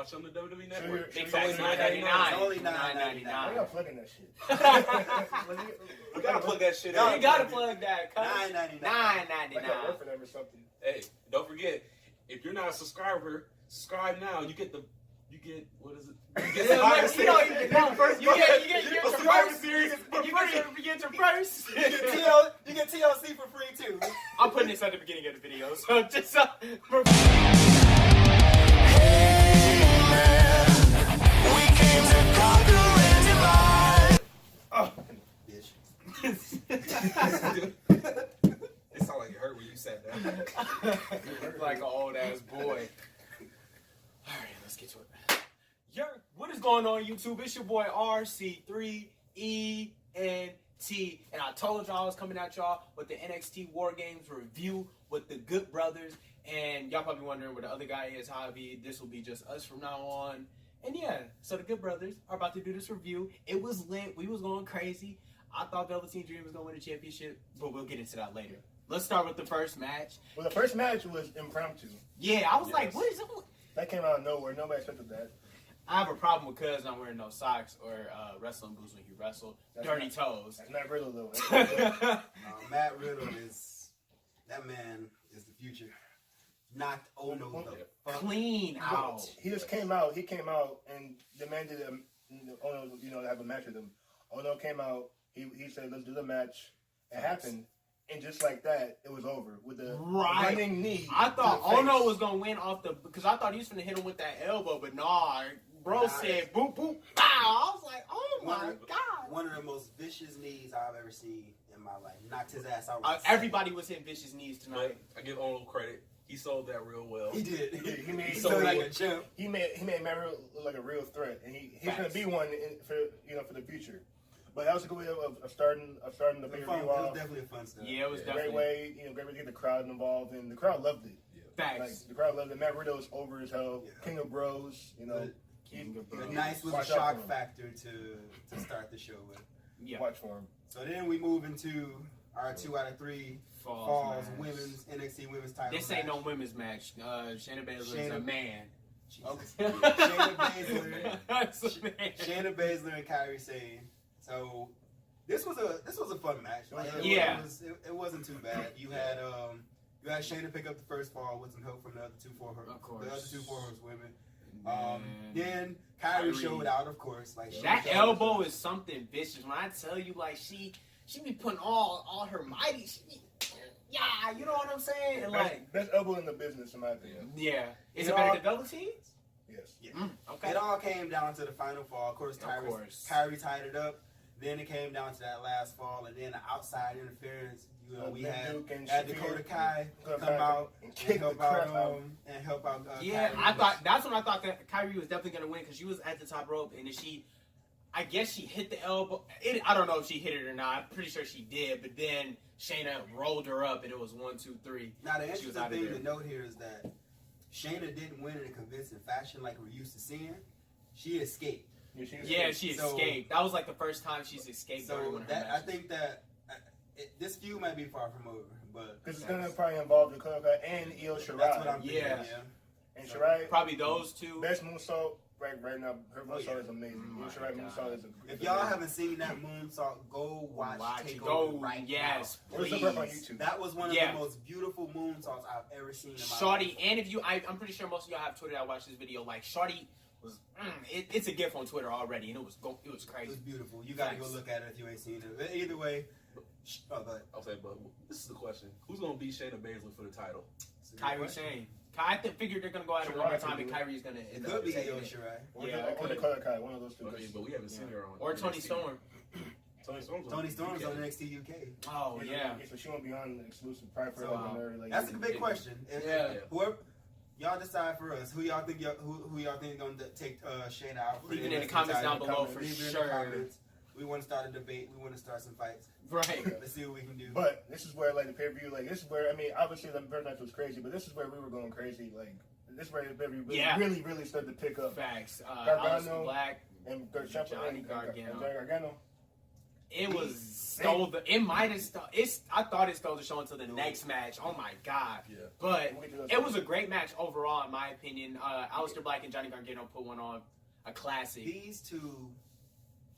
Watch on the WWE Network. Big facts, $9.99. Only Why $9.99. y'all plugging that shit? We gotta plug that shit You out. gotta plug that. $9.99. Like I work for $9.99. them or something. Hey, don't forget, if you're not a subscriber, subscribe now. You get what is it? You get You don't even know first. You get your Survivor first. Series for You free. get your first. You get TLC for free too. I'm putting this at the beginning of the video, so just for Oh, bitch. It sounded like it hurt when you sat down. like an old ass boy. All right, let's get to it. What is going on, YouTube? It's your boy RC3ENT, and I told y'all I was coming at y'all with the NXT WarGames review with the Good Brothers. And y'all probably wondering where the other guy is, Javi. This will be just us from now on. And yeah, so the Good Brothers are about to do this review. It was lit. We was going crazy. I thought Velveteen Dream was going to win the championship, but we'll get into that later. Let's start with the first match. Well, the first match was impromptu. Yeah, I was like, what is it? That came out of nowhere. Nobody expected that. I have a problem with Cuz not wearing no socks or wrestling boots when he wrestled. Dirty toes. That's not Riddle, though. Matt Riddle that man is the future. Knocked Ono the fuck Clean out. He came out and demanded Ono, to have a match with him. Ono came out. He said, "Let's do the match." It happened, and just like that, it was over with the running knee. I thought Ono was gonna win because I thought he was gonna hit him with that elbow, but nah, bro said boop boop bow. I was like, oh my god. One of the most vicious knees I've ever seen in my life. Knocked his ass out. Everybody was hitting vicious knees tonight. I give Ono credit. He sold that real well. He did. He sold like a champ. He made Matt Riddle look like a real threat, and he's gonna be one for the future. But that was a good way of starting the pay-per-view off. It was definitely a fun stuff. Yeah, it was definitely great way. Great way to get the crowd involved, and the crowd loved it. Facts. Like, the crowd loved it. Matt Riddle is over as hell. Yeah. King of Bros. King of Bros. A nice little shock factor to start the show with. Yeah. Watch for him. So then we move into our 2 out of 3 Falls Women's NXT Women's title. This ain't no women's match. Shayna Baszler is a man. Okay. Shayna Baszler and Kairi Sane. So this was a fun match. It wasn't too bad. You had Shayna pick up the first fall with some help from the other two for her. Of course. The other two for her women. Then Kairi showed out, of course. Like that elbow is something vicious. When I tell you, like she be putting all her mighty. Yeah, you know what I'm saying? And best elbow in the business, in my opinion. Yeah. Is it better than Velveteen's? Yes. Yeah. Okay. It all came down to the final fall. Of course, Kairi tied it up. Then it came down to that last fall, and then the outside interference. We had Dakota Kai come out and help out. Yeah, Kairi. that's when I thought that Kairi was definitely gonna win because she was at the top rope and then I guess she hit the elbow. I don't know if she hit it or not. I'm pretty sure she did, but then Shayna rolled her up and it was 1, 2, 3. Now the interesting thing to note here is that Shayna didn't win in a convincing fashion like we're used to seeing. She escaped. She escaped. That was like the first time she's escaped. So I think that this feud might be far from over, but because it's gonna probably involve Dakota Kai and Io Shirai. That's what I'm thinking. Yeah. And Shirai probably those two. Best moonsault right now. Her moonsault is amazing. Io Shirai moonsault is. If y'all haven't seen that moonsault, go watch TakeOver right now. Please. Look up on YouTube. That was one of the most beautiful moonsaults I've ever seen in my Shorty, life. and if I'm pretty sure most of y'all have Twitter that watched this video. Like Shorty was, it's a gift on Twitter already, and it was crazy. It was beautiful. You gotta go look at it if you ain't seen it. Either way, but this is the question: who's gonna beat Shayna Baszler for the title? Kairi Sane. I figured they're gonna go at it one more time, and Kairi's gonna. It could be Io Shirai. Or Dakota Kai, one of those two. But we haven't seen her on. Or Toni Storm. Toni Storm's on NXT UK. Oh yeah. So she won't be on the exclusive Pride for That's a big question. Whoever y'all decide for us, who y'all think gonna take Shayna out? Leave it in the comments down below for sure. We want to start a debate. We want to start some fights. Right. Let's see what we can do. But this is where the pay-per-view, this is where obviously the first match was crazy, but this is where we were going crazy. This is where the pay-per-view really started to pick up. Facts. Gargano Black and Johnny Gargano. Gargano. It stole the. It might have stole. I thought it stole the show until the next match. Oh my god! Yeah. But it was a great match overall, in my opinion. Aleister Black and Johnny Gargano put one on, a classic. These two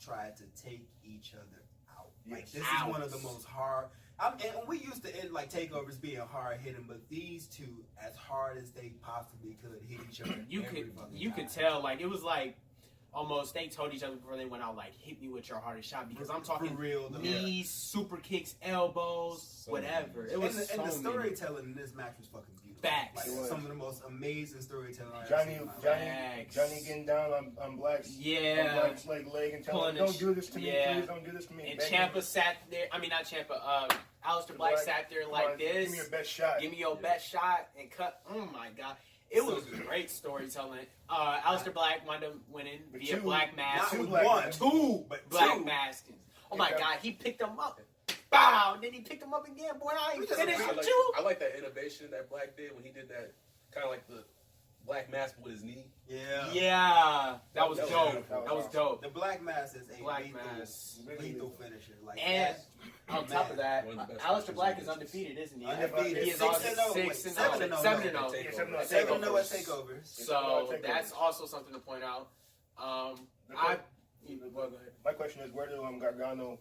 tried to take each other out. Like this Out. is one of the most hard. And we used to end like takeovers being hard hitting, but these two, as hard as they possibly could, hit each other. You could tell, like, it was like almost they told each other before they went out, like, hit me with your hardest shot, because I'm talking for real, though. knees, super kicks, elbows, whatever. It was and the storytelling in this match was fucking beautiful. Facts. Like some of the most amazing storytelling. Johnny getting down on Black's Black's leg and telling him, "Don't do this to me, please don't do this to me." And Ciampa sat there. I mean, not Ciampa. Aleister Black sat there like this. Give me your best shot. Give me your best shot and cut. Oh my god. It was great storytelling. Aleister Black wound up winning via Black Mask. Two Black Masks. Oh my god, he picked him up. Bow! And then he picked him up again. Boy, I ain't finished with you. I like that innovation that Black did when he did that, kind of like the Black Mask with his knee. Yeah. That was dope. That was dope. The Black Mask is a lethal finisher. Like and on top of that, Aleister Black is undefeated, isn't he? Undefeated. He is on 6-0. 7-0 at takeovers. So that's also something to point out. My question is, where do Gargano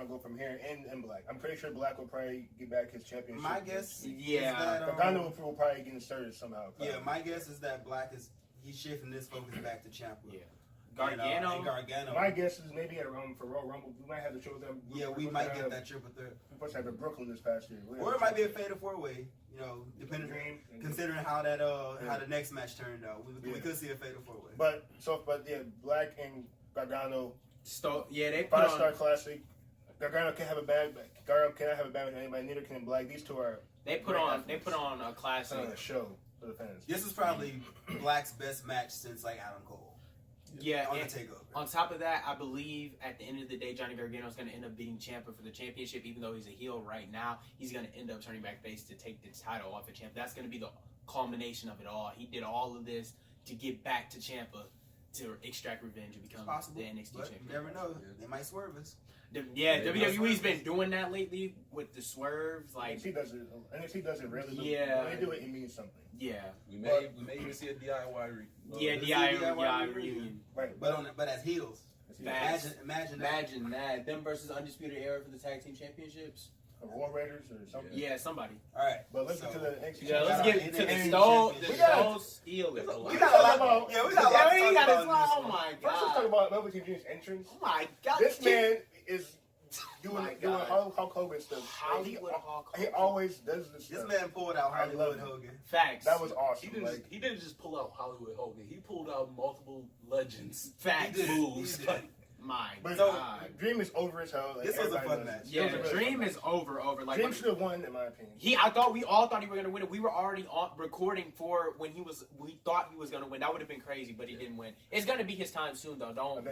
go from here in Black? I'm pretty sure Black will probably get back his championship. My guess is that Gargano will probably get inserted somehow. Probably. Yeah, my guess is that Black he's shifting his focus back to Ciampa. Yeah. Gargano. My guess is maybe at for Royal Rumble we might have to show them. Yeah, we might get that triple threat. We're supposed to have a Brooklyn this past year. Or it might be a fatal 4-way. You know, depending considering how that how the next match turned out, we could see a fatal 4-way. But Black and Gargano. They put 5-star classic. Gargano can't have a bad. Gargano cannot have a bad with anybody. Neither can Black. These two are. They put on a classic. On a show for the fans. This is probably Black's best match since like Adam Cole. Yeah, on the takeover. On top of that, I believe at the end of the day, Johnny Gargano is going to end up beating Ciampa for the championship. Even though he's a heel right now, he's going to end up turning back face to take the title off of Ciampa. That's going to be the culmination of it all. He did all of this to get back to Ciampa to extract revenge and become the NXT champion. You never know; they might swerve us. Yeah, WWE's been doing that lately with the swerves. Like NXT does it really. Yeah, when they do it, it means something. Yeah, we may even see a DIY DIY reunion. Right, but as heels. Imagine that. Them versus Undisputed Era for the tag team championships. War Raiders or something. Yeah, somebody. All right, but let's get to the NXT. Yeah, let's get to the Stone Steelers. We got a lot. We got a lot. Oh my god. First, let's talk about Velveteen Dream's entrance. Oh my god. This man is doing Hulk Hogan stuff. He always does this stuff. This man pulled out Hollywood Hogan. Facts. That was awesome. He didn't just pull out Hollywood Hogan. He pulled out multiple legends. Facts. Moves. My God. Dream is over as hell. This was a fun match. Yeah, Dream is over. Like Dream should have won, in my opinion. We all thought he was gonna win it. We were already recording for when we thought he was gonna win. That would have been crazy, but he didn't win. It's gonna be his time soon, though. Don't.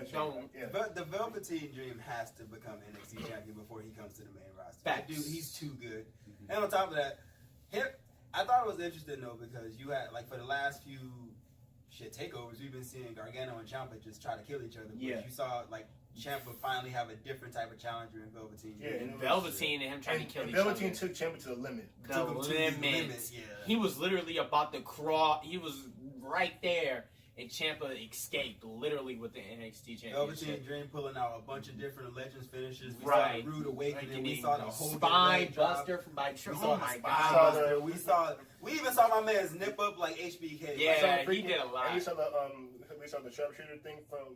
Yeah. But the Velveteen Dream has to become NXT champion before he comes to the main roster. Facts. Dude, he's too good. And on top of that, I thought it was interesting though because you had like for the last few takeovers, we've been seeing Gargano and Ciampa just try to kill each other. But you saw like Ciampa finally have a different type of challenger in Velveteen. Yeah, and Velveteen and him trying to kill each other. Velveteen took Ciampa to the limit. The limit. Yeah. He was literally about to crawl. He was right there. And Ciampa escaped literally with the NXT championship. Velveteen Dream pulling out a bunch of different Legends finishes. We saw the Rude Awakening. We saw the whole Spine Buster from Oh my god! We even saw my man's nip up like HBK. Yeah, he did a lot. And we saw the sharpshooter thing from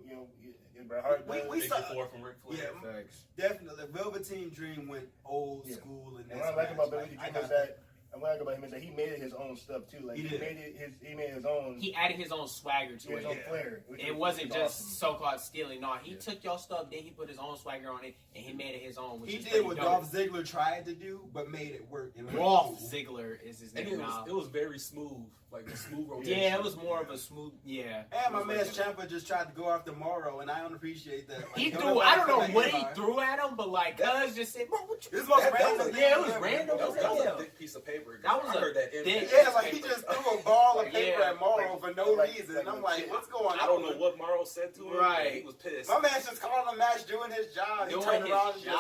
Bret Hart. We saw from Ric Flair. Yeah, definitely. Velveteen Dream went old school in this. What I like about Velveteen Dream is that. And what I like about him is that he made it his own stuff too. Like he made his own. He added his own swagger to it. His own flair. It wasn't just so-called stealing. No, he took your stuff, then he put his own swagger on it, and he made it his own. He did what Dolph Ziggler tried to do, but made it work. Rolf Ziggler is his name now. It was very smooth like a smooth rotation. Yeah, it was more of a smooth. Yeah. And my man Ciampa just tried to go after Morrow, and I don't appreciate that. Like, He threw. I don't know what he threw at him, but like, Cuz just said, "Bro, what you?" This was random. Yeah, it was random. That was a thick piece of paper. That was I heard that. thick- Yeah, like he just threw a ball of paper Yeah. at Morrow for no reason. And I'm like, what's going on? I don't know what Morrow said to him. Right. He was pissed. My man's just calling a match, doing his job. He turned around and just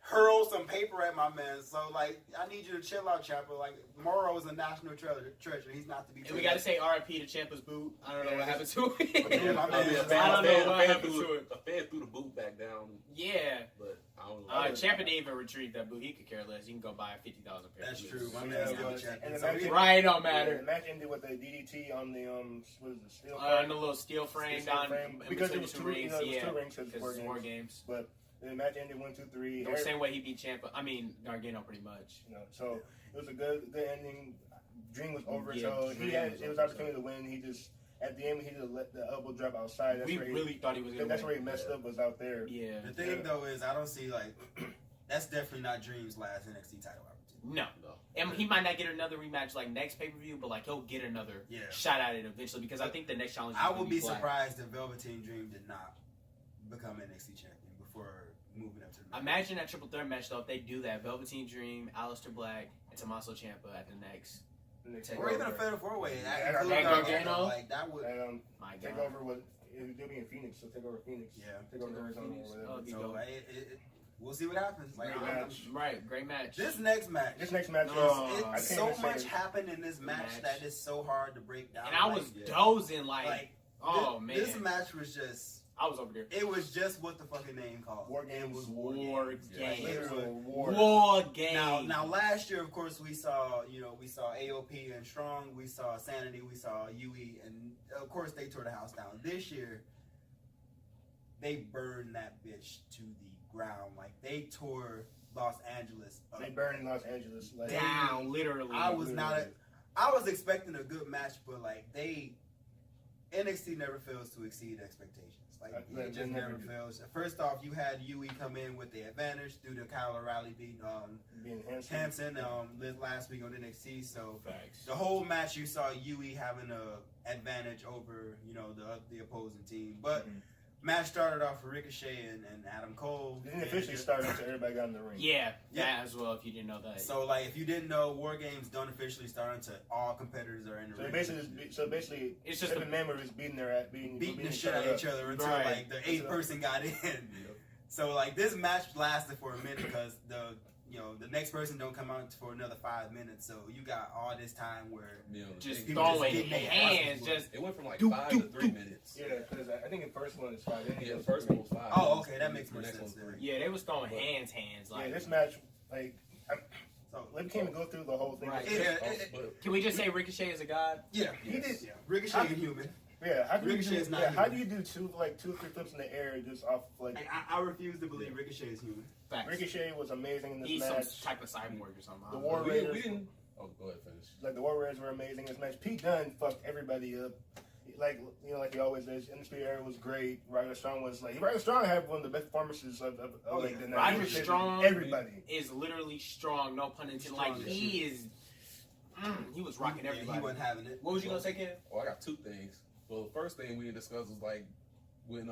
hurled some paper at my man. So, like, I need you to chill out, Ciampa. Like, Morrow is a national treasure. He's not to be. And we got to say R.I.P. to Ciampa's boot. I don't know what happened to it. Yeah, my man is- I don't know what happened to it. A fan threw the boot back down. Yeah. But I don't know. Ciampa didn't even retrieve that boot. He could care less. He can go buy a 50,000 pair. That's true. My Yeah, man's it not was. champion. And the So match- he- Right, it don't Yeah, matter. the match ended with a DDT on the what is it, steel And the little steel frame Steel down frame. in Because between it was the two two rings. rings. You know, it was Yeah, two rings because because it's it's war war games. games. But the match ended 1-2-3. The same way he beat Ciampa. I mean, Gargano pretty much. You know, so it was a good ending. Dream was over, Yeah, so Dream it was was over, opportunity to win. He just at the end he just let the elbow drop outside. That's We where really thought he was going to that's win. where he messed up, was out there. Yeah. The thing though is, I don't see like that's definitely not Dream's last NXT title opportunity. No. And he might not get another rematch like next pay-per-view, but like he'll get another shot at it eventually because I think the next challenge is I gonna would be Black. surprised if Velveteen Dream did not become NXT champion before moving up to the. Imagine that triple threat match though if they do that. Velveteen Dream, Aleister Black, and Tommaso Ciampa at the next. Or even a fatal four-way. Yeah, and Gargano. Like that would. And My God. Takeover was they'll be in Phoenix, so Takeover Phoenix. Yeah. Takeover Arizona Phoenix. or Oh, whatever. be So dope. we'll see what happens. Like Great match. Right, great match. this next match. This next match No. is It, I can't so even say much it. happened in this match match. that is so hard to break down. and I was Like, dozing like, like oh thi- man, this match was just. I was over there. It was just what the fucking name called. WarGames. It was War WarGames. Games. Literally. War game. Now, last year, of course, we saw AOP and Strong, we saw Sanity, we saw UE, and of course they tore the house down. This year, they burned that bitch to the ground. Like they tore Los Angeles up. They burned Los Angeles. Like, down, literally. I was expecting a good match, but like NXT never fails to exceed expectations. Like it just never fails. First off, you had UE come in with the advantage through the Kyle O'Reilly beating Hanson last week on NXT. So Facts. the whole match you saw UE having a advantage over the opposing team. But match started off with Ricochet and Adam Cole. It didn't officially start until everybody got in the ring. Yeah, that as well. If you didn't know that. So like if you didn't know, WarGames don't officially start until all competitors are in the ring. Basically, It's just 7 members beating the shit out of each other until Right. like the 8th person got in. So like this match lasted for a minute because the next person don't come out for another 5 minutes. So you got all this time where just people throwing getting their hands. asses Just It went from like Do, 5 do, to 3 do. minutes. Yeah, because I think the first one is 5. Yeah, the first one was 5. Oh, okay, that makes The more next sense one's 3. yeah, they was throwing hands. Like, Yeah, this match, like, So we can't even go through the whole thing. Right. But can we just say Ricochet is a god? yeah, He did. yeah. Ricochet is human. Yeah, how do you Ricochet do? is not Yeah, how do human. you do 2 or 3 flips in the air just off like? Like, I refuse to believe Ricochet is human. Facts. Ricochet was amazing in this He's match. some type of cyborg or something. I The don't War know. we Raiders, didn't. Oh, go ahead, finish. like the War Raiders were amazing in this match. Pete Dunne fucked everybody up. Like he always does. Industry Era was great. Ryder Strong had one of the best performances of like the night. Ryder He was hitting Strong everybody. is literally strong, no pun intended. Like Strong as he is. He was rocking Yeah, everybody. he wasn't having it. What was you gonna say, Ken? Oh, I got 2 things. Well, the first thing we didn't discuss was like when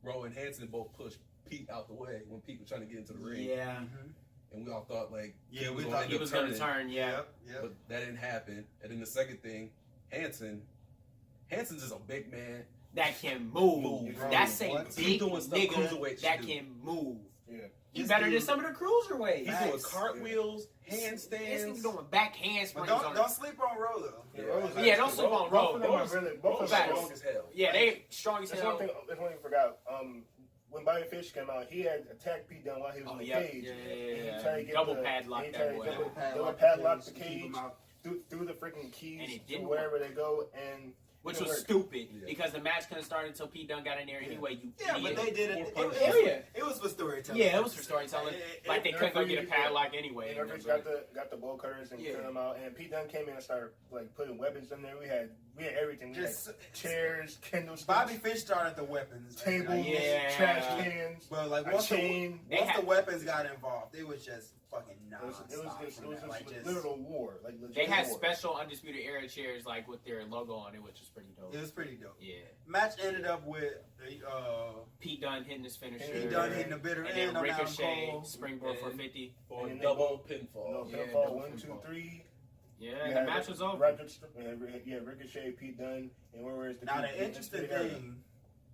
Rowe and Hanson both pushed Pete out the way when Pete was trying to get into the ring. Yeah, Mhm. And we all thought like Yeah, we gonna thought end he up was gonna turning, turn. Yeah, Yep. but that didn't happen. And then the second thing, Hanson's just a big man. that can move. Move. That's a What? big He's doing stuff nigga cruiserweights that do. can move. Yeah. He's This better than dude- some of the cruiserweights. He's Facts. doing cartwheels, This handstands. nigga doing back But handsprings don't on don't sleep on Rowe though. Yeah, don't sleep on Both Rowe. of them are really. Both of Both them. strong as hell. Yeah, they strong as That's hell. one thing. That's one thing I forgot. When Bobby Fish came out, he had attacked Pete Dunne while he was Oh in the yeah, cage. yeah, And he yeah. tried to get Double the- padlock he that tried to boy. double padlock the to keep cage. him out. Threw the freaking And keys it to didn't wherever they go, and Which it was worked. stupid Yeah. because the match couldn't start until Pete Dunne got in there anyway. You Yeah, idiot. but they did it. Or It was for storytelling. Yeah, it was for storytelling. Like they couldn't go get a padlock anyway. And Referees got the bowl cutters and Yeah. cut them out. And Pete Dunne came in and started like putting weapons in there. We had everything. We Just had chairs, candlesticks, Bobby Fish started the weapons. tables, Yeah. trash cans, But like a once chain. They the had- weapons got involved, it was just fucking nonstop. It was just literal war. Like legit they had war. special Undisputed Era chairs like with their logo on it, which was pretty dope. It was pretty dope. Yeah. Match ended up with Pete Dunne hitting his finisher. Pete Dunne hitting the bitter and end then on Ricochet Cole. springboard for 50. For And double pinfall. Pinfall, double 1, 2, pinfall. 3. Yeah, the match was over. Ricochet, Pete Dunne, and where is the Now the interesting thing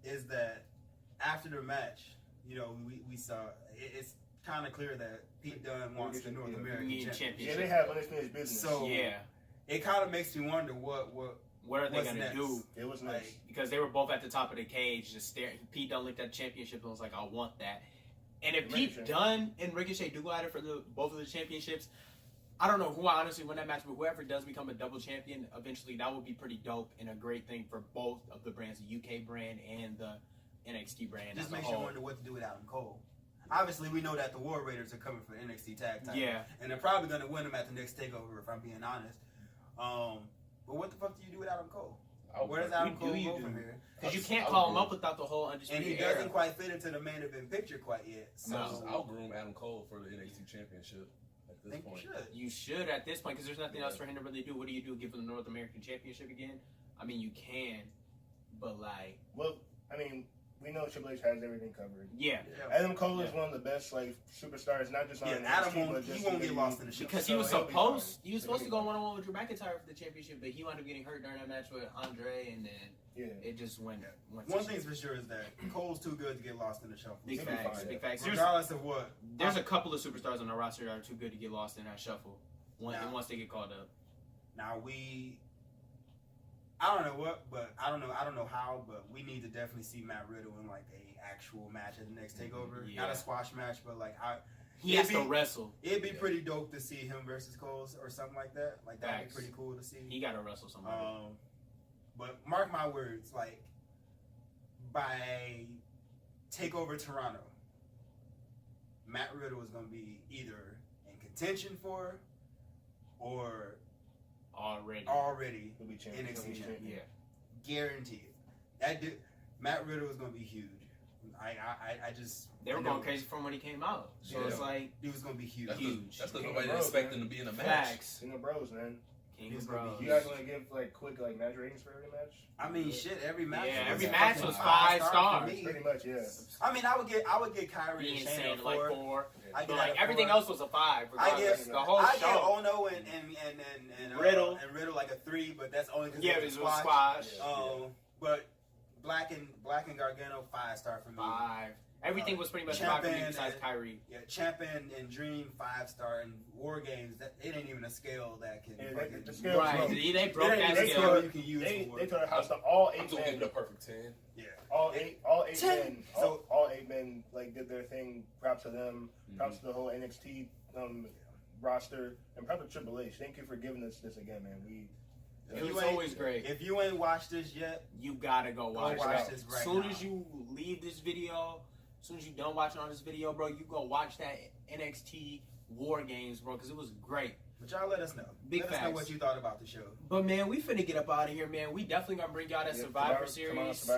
is that after the match, we saw it's kind of clear that Pete Dunne wants the North American Championship. Yeah, they have unfinished business. So yeah, it kind of makes me wonder what are they gonna do? It was like, nice because they were both at the top of the cage, just staring. Pete Dunne looked at the championship and was like, "I want that." And if Pete Dunne and Ricochet do go at it for both of the championships, I don't know who I honestly win that match, but whoever does become a double champion eventually, that would be pretty dope and a great thing for both of the brands, the UK brand and the NXT brand. Just makes you wonder what to do with Adam Cole. Obviously, we know that the War Raiders are coming for NXT Tag Title. Yeah. And they're probably going to win them at the next TakeOver, if I'm being honest. But what the fuck do you do with Adam Cole? Where does Adam Cole go from here? Because you can't call him up without the whole Undisputed And he Era. doesn't quite fit into the main event picture quite yet. So Just outgroom Adam Cole for the NXT Championship at this point. You should at this point, because there's nothing else for him to really do. What do you do? Give him the North American Championship again? I mean, you can, but like... Well, I mean, we know Triple H has everything covered. Yeah. Adam Cole is one of the best superstars, not just on Adam NXT, won't, he won't get lost in the show. Because he was supposed to go one-on-one with Drew McIntyre for the championship, but he wound up getting hurt during that match with Andre, and then it just went One thing's for sure is that Cole's too good to get lost in the shuffle. Big facts. Regardless of what. There's a couple of superstars on the roster that are too good to get lost in that shuffle once they get called up. Now I don't know what, but I don't know how, but we need to definitely see Matt Riddle in like a actual match at the next TakeOver. Yeah. Not a squash match, but like he has to wrestle. It'd be pretty dope to see him versus Cole or something like that. Like that'd be pretty cool to see. He got to wrestle somebody. But mark my words, like by TakeOver Toronto, Matt Riddle is gonna be either in contention for or already NXT champion. Yeah. Guaranteed. Matt Riddle is gonna be huge. They were going crazy from when he came out. So it's like he was gonna be huge. That's because nobody didn't expect him to be in a match. Facts. King of Bros, man. King of Bros. You guys want to give like quick match ratings for every match? I mean, shit. Every match. Yeah, every match was 5 stars. Pretty much, yeah. I mean, I would get Kyrie and Shane like 4. I but like everything else was a 5. I get the whole I show. get Ono and Riddle and Riddle like a 3, but that's only because it was squash. But Black and Gargano 5-star for me. 5. Everything was pretty much 5 for me besides Kyrie. Yeah, Champion and Dream 5-star, and WarGames it ain't even a scale that can. The scale right, they broke that scale. scale. You can use they told us to all 8 men. I'm giving it a perfect 10. Yeah, all eight 10. men. All 8 men like did their thing. Props to them. Props to the whole NXT roster, and props to Triple H. Thank you for giving us this again, man. It was always great. If you ain't watched this yet, you gotta go watch this right now. As soon as you leave this video, as soon as you done watching on this video, bro, you go watch that NXT WarGames, bro, because it was great. But y'all let us know. Let us know what you thought about the show. But man, we finna get up out of here, man. We definitely gonna bring y'all that Survivor Series.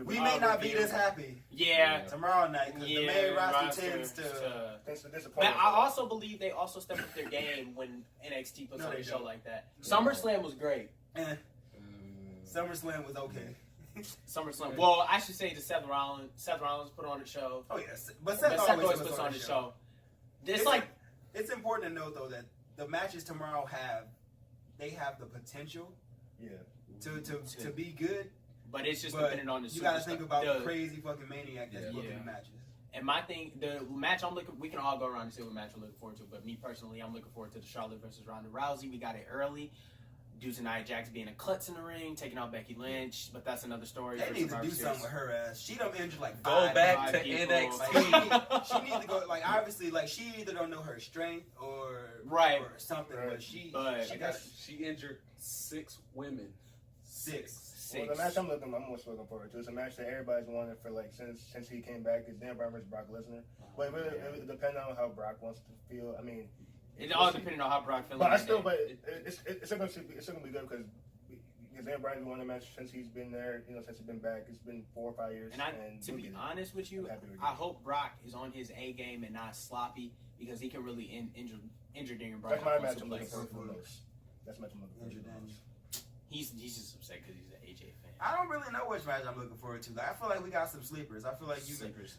We may not be this happy. Yeah. Tomorrow night, because the main roster tends to disappoint. But I also believe they also step up their game when NXT puts on a show like that. SummerSlam was great. SummerSlam was okay. SummerSlam. Well, I should say Seth Rollins put on the show. Oh yes, but Seth always puts on the show. It's important to note though that the matches tomorrow have the potential, to be good. But it's just dependent on the. You gotta think about the crazy fucking maniac that's booking the matches. And my thing, the match we can all go around and say what match we're looking forward to. But me personally, I'm looking forward to the Charlotte versus Ronda Rousey. We got it early. Deuce and Nia Jax being a klutz in the ring, taking out Becky Lynch, but that's another story. They need to do something with her ass. She done injured like go back to people. NXT. She needs to go. Like obviously, like she either don't know her strength or something. Right. But she injured 6 women. 6. Well, the match I'm most looking forward to. It's a match that everybody's wanted for like since he came back. It's Dan Bryan versus Brock Lesnar. But it depends on how Brock wants to feel. I mean. It all depending on how Brock feels. But it's gonna be good because Dan Bryan's won the match since he's been there. Since he's been back, it's been 4 or 5 years. And to be honest with you, I hope Brock is on his A game and not sloppy. because he can really injure Daniel That's Bryan. my match I'm looking forward to the most. That's my match I'm looking forward to the most. He's just upset because he's an AJ fan. I don't really know which match I'm looking forward to. Like, I feel like we got some sleepers. I feel like Sleepers.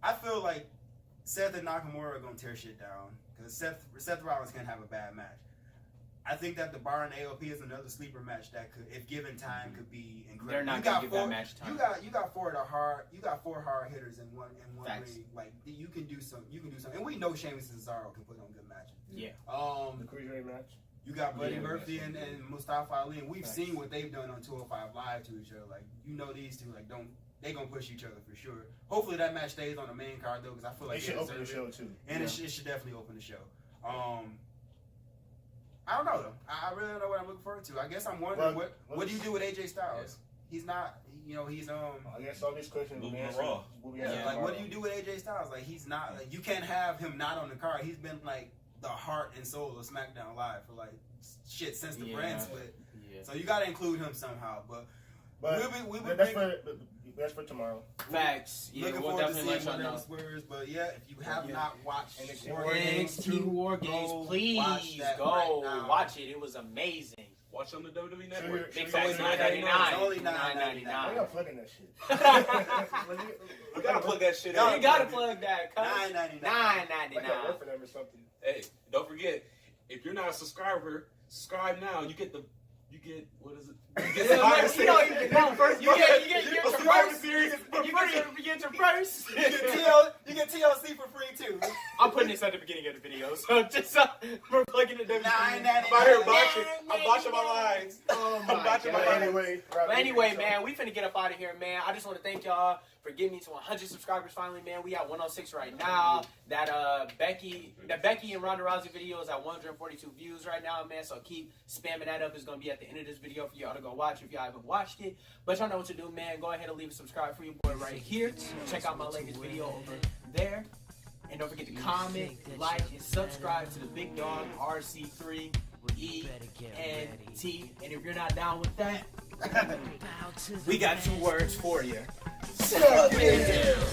I feel like Seth and Nakamura are gonna tear shit down because Seth Rollins can have a bad match. I think that the Bar and AOP is another sleeper match that could, if given time, could be incredible. They're not gonna give that match time. You got four hard hitters in one Facts. ring. Like you can do some, and we know Sheamus and Cesaro can put on good matches. Yeah. The cruiserweight match. You got Buddy Yeah, Murphy and Mustafa Ali, and we've Facts. seen what they've done on 205 Live to each other. Like these two, they gonna push each other for sure. Hopefully that match stays on the main card though, because I feel like It should open the show too. and it should definitely open the show. I don't know though. I really don't know what I'm looking forward to. I guess I'm wondering what do you do with AJ Styles? He's not, he's I guess all these questions will be Moving answered. Raw. like what do you do with AJ Styles? Like he's not, like you can't have him not on the card. He's been like the heart and soul of SmackDown Live for like shit since the brand split. Yeah. So you got to include him somehow. But that's for tomorrow. Facts. Yeah, looking we'll forward to definitely seeing let y'all one know. of the swerves. But yeah, if you have not watched NXT WarGames, please watch that go right now. watch it. It was amazing. Watch on the WWE Network. Big It's facts, only $9.99. $9.99. Only Why $9.99. y'all plugging that shit? We gotta plug that shit You in. gotta plug that. $9.99. Like I work $9.99. for them or something. Hey, don't forget, if you're not a subscriber, subscribe now. You get what is it? You You don't even know first. You get your Survivor first. Series for You free. get your first. You get TLC for free too. I'm putting this at the beginning of the video, so just we're plugging it. $9.99. I'm out here botching. I'm botching my lines. Oh I'm botching my God. lines. But anyway, man, we finna get up out of here, man. I just want to thank y'all for getting me to 100 subscribers finally, man. We at 106 right now. That Becky and Ronda Rousey video is at 142 views right now, man. So keep spamming that up. It's gonna be at the end of this video for y'all to go watch if y'all haven't watched it. But y'all know what to do, man. Go ahead and leave a subscribe for your boy right here. Check out my latest video over there. And don't forget to comment, like, and subscribe to the big dog RC3ENT. And if you're not down with that, we got 2 words for you. Suck it down.